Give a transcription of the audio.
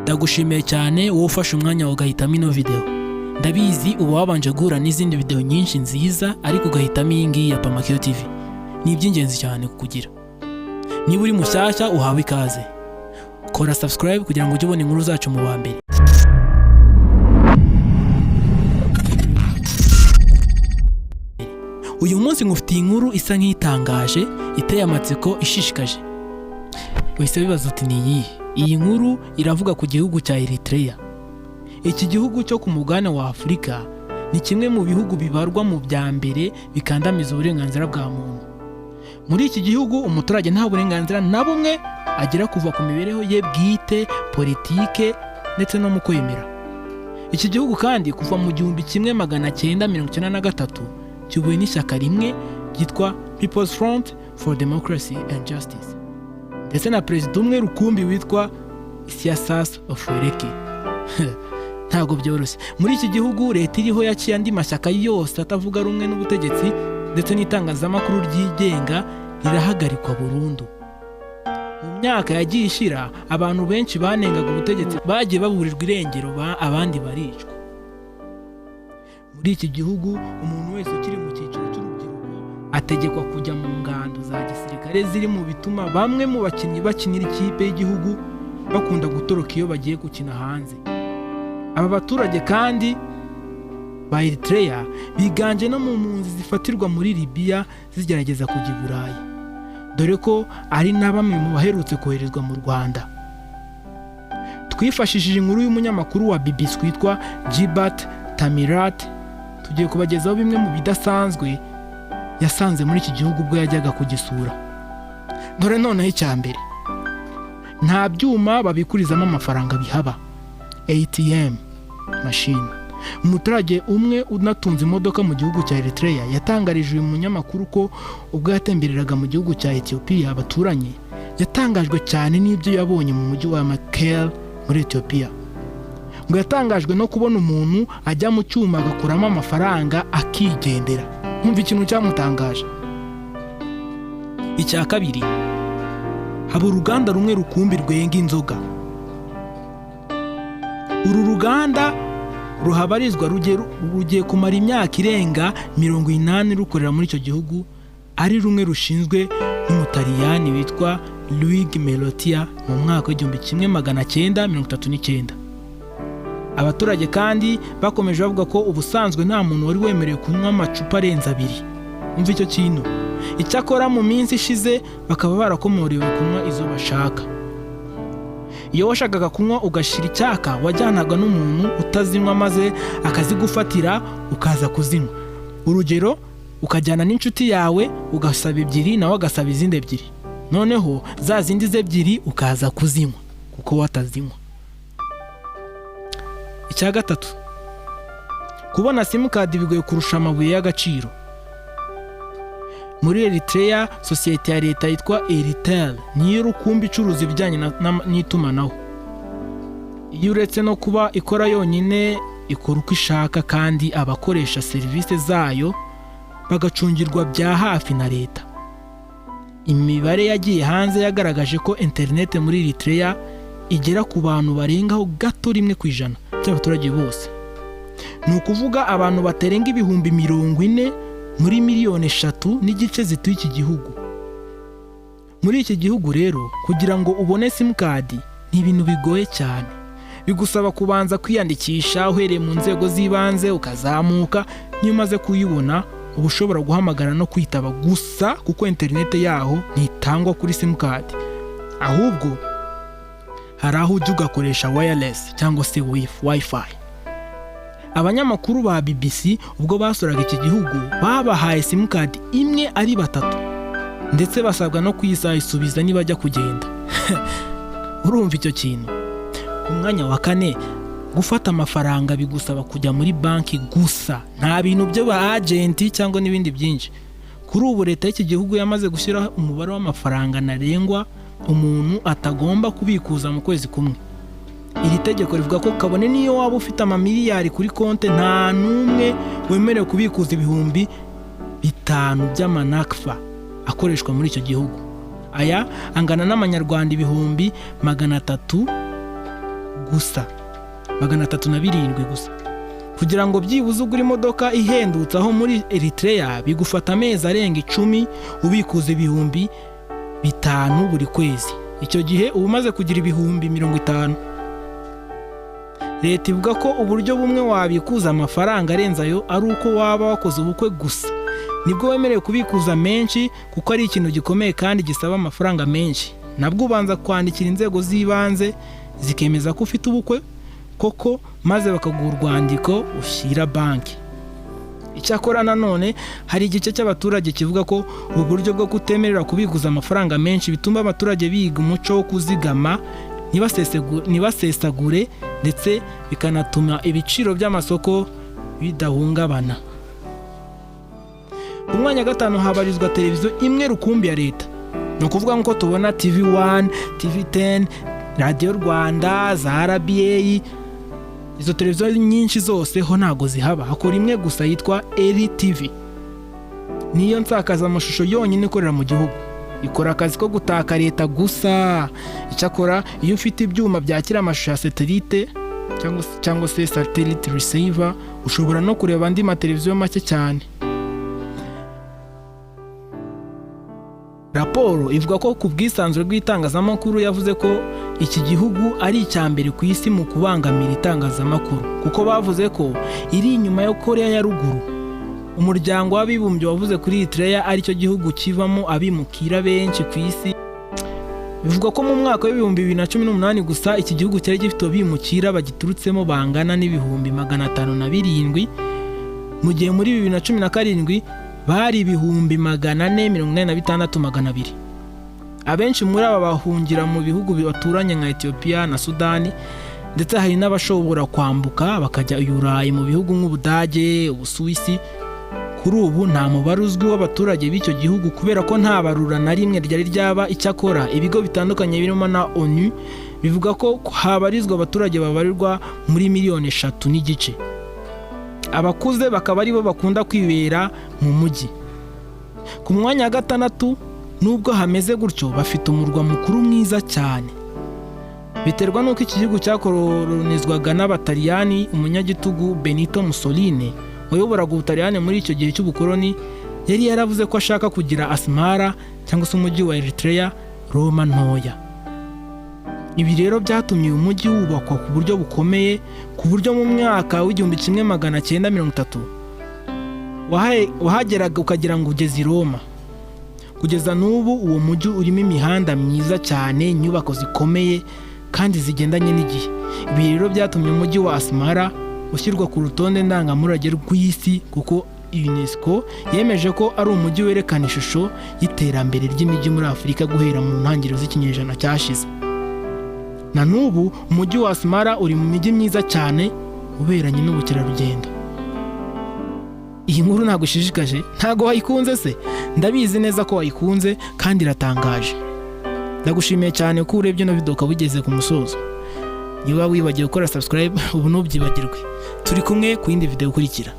Ndagushimiye cyane wowe ufashe umwanya ugahitamo ino video. Ndabizi uba wabanje guhura n'izindi video nyinshi nziza ariko ugahitamo iyi ngiyi ya Pamakeo TV. Ni iby'ingenzi cyane kukugira. Niba uri mushyashya uhawe ikaze. Kora subscribe kugira ngo ujye ubona inkuru zacu mu ba mbere. Uyu munsi ngufitiye inkuru isa nk'itangaje, iteye amatsiko, ishishikaje. Wese bibaza uti ni iyihe? Iyi nkuru iravuga ku gihugu cya Eritrea. Iki gihugu cyo ku mugabane wa Afurika ni kimwe mu bihugu bibarwa mu bya mbere bikandamiza uburenganzira bwa muntu. Muri iki gihugu umuturage nta burenganzira na bumwe agira kuva ku mibereho ye bwite, politike ndetse no mu kwemera. Iki gihugu kandi kuva mu 1993 cyubuye n'ishyaka rimwe ryitwa People's Front for Democracy and Justice, ndetse na perezida umwe rukumbi witwa Isaias Afwerki. Ntago byoroshye. Muri iki gihugu leta iriho yaciye andi mashyaka yose atavuga rumwe n'ubutegetsi, ndetse n'itangazamakuru ryigenga rirahagarikwa burundu. Mu myaka yagiye ishira abantu benshi banengaga ubutegetsi bagiye baburirwa irengero, abandi baricwa. Muri iki gihugu umuntu wese ukiri mu cyiciro cy'urubyiruko ategekwa kujya mu ngando za gisirikare ziri mu bituma bamwe mu bakinnyi bakinira ikipe y'igihugu bakunda gutoroka iyo bagiye gukina hanze. Aba baturage kandi ba Eritrea biganje no mu mpunzi zifatirwa muri Libya zigerageza kujya i Burayi, dore ko ari na bamwe mu baherutse koherezwa mu Rwanda. Twifashishije inkuru y'umunyamakuru wa BBC witwa Jibat Tamirat, tugiye kubagezaho bimwe mu bidasanzwe yasanze muri iki gihugu ubwo yajyaga kugisura. Dore noneho icyambere, nta byuma babikurizamo amafaranga bihaba, ATM machine. Umuturage umwe unatunze imodoka mu gihugu cya Eritrea yatangarije uyu munyamakuru ko ubwo yatembereraga mu gihugu cya Ethiopia abaturanye, yatangajwe cyane n'ibyo yabonye mu mujyi wa Mekelle muri Ethiopia. Ngo yatangajwe no kubona umuntu ajya mu cyuma agakuramo amafaranga akigendera. Nkumva ikintu cyamutangaje. Icya kabiri, haba uruganda rumwe rukumbi rwenga inzoga. Uru ruganda ruhabarizwa rugiye kumara imyaka irenga 80 rukorera muri icyo gihugu, ari rumwe rushinzwe n'umutaliyani witwa Luigi Melotia mu mwaka wa 1939. Abaturage kandi bakomeje bavuga ko ubusanzwe nta muntu wari wemerewe kunywa amacupa arenze 2. Umva icyo kintu. Icyakora mu minsi ishize bakaba barakomorewe kunywa izo bashaka. Iyo washakaga kunywa ugashira icyaka, wajyanaga n'umuntu utazinywa maze akazigufatira ukaza kuzinywa. Urugero, ukajyana n'inshuti yawe ugasaba 2 nawe agasaba izindi 2. Noneho za zindi 2 ukaza kuzinywa kuko watazinywa. Icya gatatu, kubona simukadi bigoye kurusha amabuye y'agaciro. Muri Eritrea sosiyete ya leta yitwa Eritel niyo rukumbi icuruza ibijyanye n'itumanaho. Iyo uretse no kuba ikora yonyine, ikora uko ishaka kandi abakoresha serivisi zayo bagacungirwa bya hafi na leta. Imibare yagiye hanze yagaragaje ko internet muri Eritrea igera ku bantu barengaho gato 1% cy'abaturage bose. Ni ukuvuga abantu baterenga ibihumbi 40 muri miliyoni 3 n'igice zituye iki gihugu. Muri iki gihugu rero kugira ngo ubone simukadi ni ibintu bigoye cyane. Bigusaba kubanza kwiyandikisha uhereye mu nzego z'ibanze ukazamuka, niyo umaze kuyibona uba ushobora guhamagara no kwitaba gusa kuko internet yaho ntitangwa kuri simukadi, ahubwo hari aho ujya ugakoresha wireless cyangwa se wifi. Abanyamakuru ba BBC ubwo basuraga iki gihugu babahaye simukadi imwe ari 3, ndetse basabwa no kuyisubiza niba ajya kugenda. Urumva icyo kintu. Umwanya wa 4, gufata amafaranga bigusaba kujya muri banki gusa, nta bintu byo ba agenti cyangwa n'ibindi byinshi. Kuri ubu leta y'iki gihugu yamaze gushyira umubare w'amafaranga ntarengwa umuntu atagomba kubikuza mu kwezi kumwe. Iri tegeko rivuga ko kabone niyo waba ufite amamiliyari kuri konte, nta numwe wemerewe kubikuza ibihumbi 5 by'amanakfa akoreshwa muri icyo gihugu. Aya angana n'amanyarwanda 300 gusa, 307 gusa. Kugira ngo byibuze ugure imodoka ihendutse aho muri Eritrea bigufata amezi arenga 10 ubikuza ibihumbi 5 buri kwezi. Icyo gihe uba umaze kugira ibihumbi 50. Leta ivuga ko uburyo bumwe wabikuza amafaranga arenze ayo ari uko waba wakoze ubukwe gusa, nibwo wemerewe kubikuza menshi kuko ari ikintu gikomeye kandi gisaba amafaranga menshi. Nabwo ubanza kwandikira inzego z'ibanze zikemeza ko ufite ubukwe koko, maze bakaguha urwandiko ushyira banki. Icyakora nanone hari igice cy'abaturage kivuga ko ubu buryo bwo kutemerera kubikuza amafaranga menshi bituma abaturage biga umuco wo kuzigama ntibasesagure, ndetse bikanatuma ibiciro by'amasoko bidahungabana. Ku mwanya 5 habarizwa televiziyo imwe rukumbi ya leta. Ni ukuvuga nk'uko tubona TV1, TV10, Radio Rwanda, za RBA. Izo televiziyo nyinshi zose ho ntago zihaba, hakora imwe gusa yitwa RTV. Niyo nsakaza amashusho yonyine ikorera mu gihugu, ikora akazi ko gutaka leta gusa. Icyakora iyo ufite ibyuma byakira amashusho ya satellite cyangwa se satellite receiver, ushobora no kureba andi mateleviziyo make cyane. Raporo ivuga ko ku bwisanzure bw'itangazamakuru yavuze ko iki gihugu ari icya mbere ku isi mu kubangamira itangazamakuru, kuko bavuze ko iri inyuma ya Korea ya ruguru. Umuryango w'abibumbye wavuze kuri Eritrea ari cyo gihugu kivamo abimukira benshi ku isi. Bivuga ko mu mwaka w'ibihumbi 2018 gusa iki gihugu cyari gifite abimukira bagiturutsemo bangana n'ibihumbi 507, mu gihe muri 2017 bari ibihumbi 486,200. Abenshi muri aba bahungira mu bihugu bibaturanye nka Ethiopia na Sudani, ndetse hari n'abashobora kwambuka bakajya Burayi mu bihugu nk'Ubudage, Ubusuwisi. Kuri ubu nta mubare uzwi w'abaturage b'icyo gihugu kubera ko nta barura na rimwe ryari ryaba. Icyakora ibigo bitandukanye birimo na ONU bivuga ko habarizwa abaturage babarirwa muri 3.5 miliyoni. Abakuze bakaba aribo bakunda kwibera mu mujyi. Ku mwanya wa 6 nubwo hameze gutyo bafite umurwa mukuru mwiza cyane. Biterwa nuko iki gihugu cyakolonizwaga n'Abataliyani. Umunyagitugu Benito Mussolini wayoboraga Ubutaliyani muri icyo gihe cy'ubukoloni yari yaravuze ko ashaka kugira Asmara cyangwa se umujyi wa Eritrea Roma ntoya. Ibi rero byatumye uyu mujyi wubakwa ku buryo bukomeye, ku buryo mu mwaka w'1930 wahageraga ukagira ngo ugeze i Roma. Kugeza n'ubu uwo mujyi urimo imihanda myiza cyane, inyubako zikomeye kandi zigendanye n'igihe. Ibi rero byatumye umujyi wa Asmara ushyirwa ku rutonde ndangamurage rw'isi, kuko UNESCO yemeje ko ari umujyi werekana ishusho y'iterambere ry'imijyi muri Afurika guhera mu ntangiriro z'ikinyejana cyashize. Na n'ubu umujyi wa Asmara uri mu mijyi myiza cyane uberanye n'ubukerarugendo. Iyi nkuru ntago ishishikaje? Ntago wayikunze se? Ndabizi neza ko wayikunze kandi iratangaje. Ndagushimiye cyane ko urebye no video ukabugeze ku musozo. Niba wibagiwe gukora subscribe ubu ntubyibagirwe. Turi kumwe ku yindi video ikurikira.